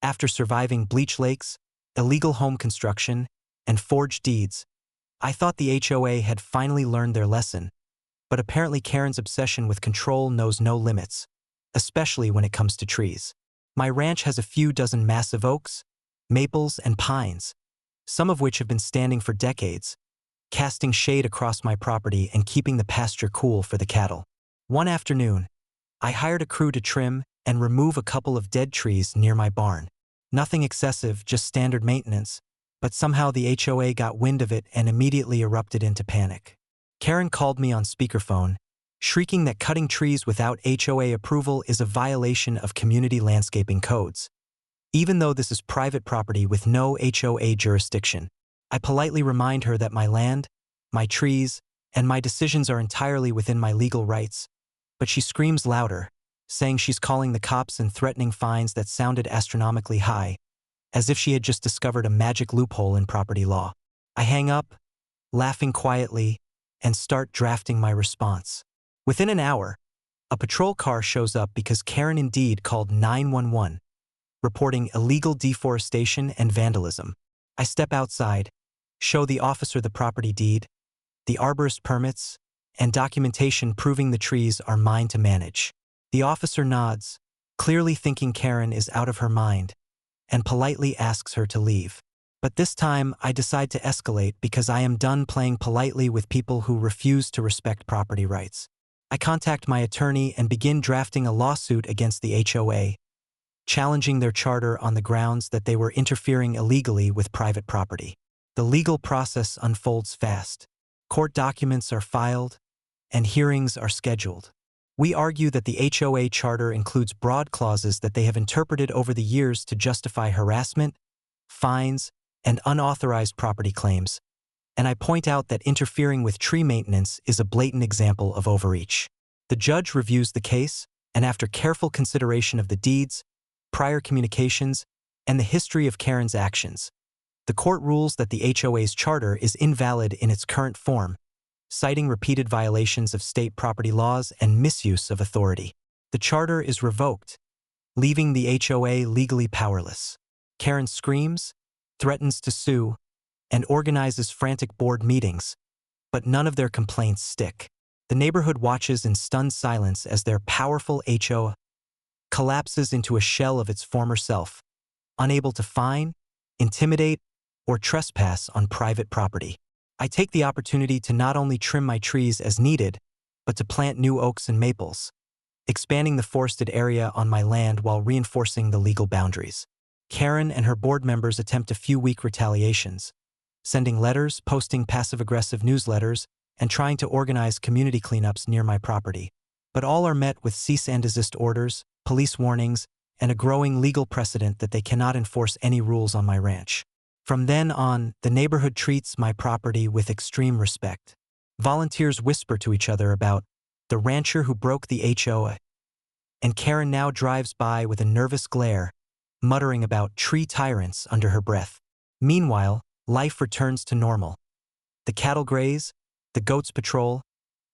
After surviving bleach lakes, illegal home construction, and forged deeds, I thought the HOA had finally learned their lesson, but apparently Karen's obsession with control knows no limits, especially when it comes to trees. My ranch has a few dozen massive oaks, maples, and pines, some of which have been standing for decades, casting shade across my property and keeping the pasture cool for the cattle. One afternoon, I hired a crew to trim and remove a couple of dead trees near my barn. Nothing excessive, just standard maintenance, but somehow the HOA got wind of it and immediately erupted into panic. Karen called me on speakerphone, shrieking that cutting trees without HOA approval is a violation of community landscaping codes. Even though this is private property with no HOA jurisdiction, I politely remind her that my land, my trees, and my decisions are entirely within my legal rights, but she screams louder, saying she's calling the cops and threatening fines that sounded astronomically high, as if she had just discovered a magic loophole in property law. I hang up, laughing quietly, and start drafting my response. Within an hour, a patrol car shows up because Karen indeed called 911, reporting illegal deforestation and vandalism. I step outside, show the officer the property deed, the arborist permits, and documentation proving the trees are mine to manage. The officer nods, clearly thinking Karen is out of her mind, and politely asks her to leave. But this time, I decide to escalate because I am done playing politely with people who refuse to respect property rights. I contact my attorney and begin drafting a lawsuit against the HOA, challenging their charter on the grounds that they were interfering illegally with private property. The legal process unfolds fast. Court documents are filed, and hearings are scheduled. We argue that the HOA charter includes broad clauses that they have interpreted over the years to justify harassment, fines, and unauthorized property claims, and I point out that interfering with tree maintenance is a blatant example of overreach. The judge reviews the case, and after careful consideration of the deeds, prior communications, and the history of Karen's actions, the court rules that the HOA's charter is invalid in its current form, citing repeated violations of state property laws and misuse of authority. The charter is revoked, leaving the HOA legally powerless. Karen screams, threatens to sue, and organizes frantic board meetings, but none of their complaints stick. The neighborhood watches in stunned silence as their powerful HOA collapses into a shell of its former self, unable to fine, intimidate, or trespass on private property. I take the opportunity to not only trim my trees as needed, but to plant new oaks and maples, expanding the forested area on my land while reinforcing the legal boundaries. Karen and her board members attempt a few weak retaliations, sending letters, posting passive-aggressive newsletters, and trying to organize community cleanups near my property. But all are met with cease and desist orders, police warnings, and a growing legal precedent that they cannot enforce any rules on my ranch. From then on, the neighborhood treats my property with extreme respect. Volunteers whisper to each other about the rancher who broke the HOA, and Karen now drives by with a nervous glare, muttering about tree tyrants under her breath. Meanwhile, life returns to normal. The cattle graze, the goats patrol,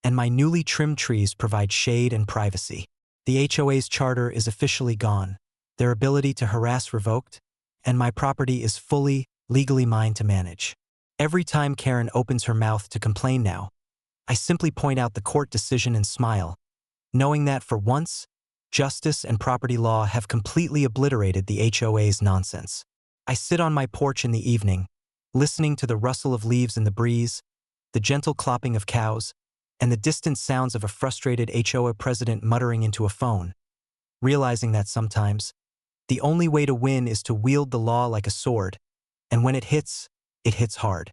and my newly trimmed trees provide shade and privacy. The HOA's charter is officially gone, their ability to harass revoked, and my property is fully, legally mine to manage. Every time Karen opens her mouth to complain now, I simply point out the court decision and smile, knowing that for once, justice and property law have completely obliterated the HOA's nonsense. I sit on my porch in the evening, listening to the rustle of leaves in the breeze, the gentle clopping of cows, and the distant sounds of a frustrated HOA president muttering into a phone, realizing that sometimes, the only way to win is to wield the law like a sword, and when it hits hard.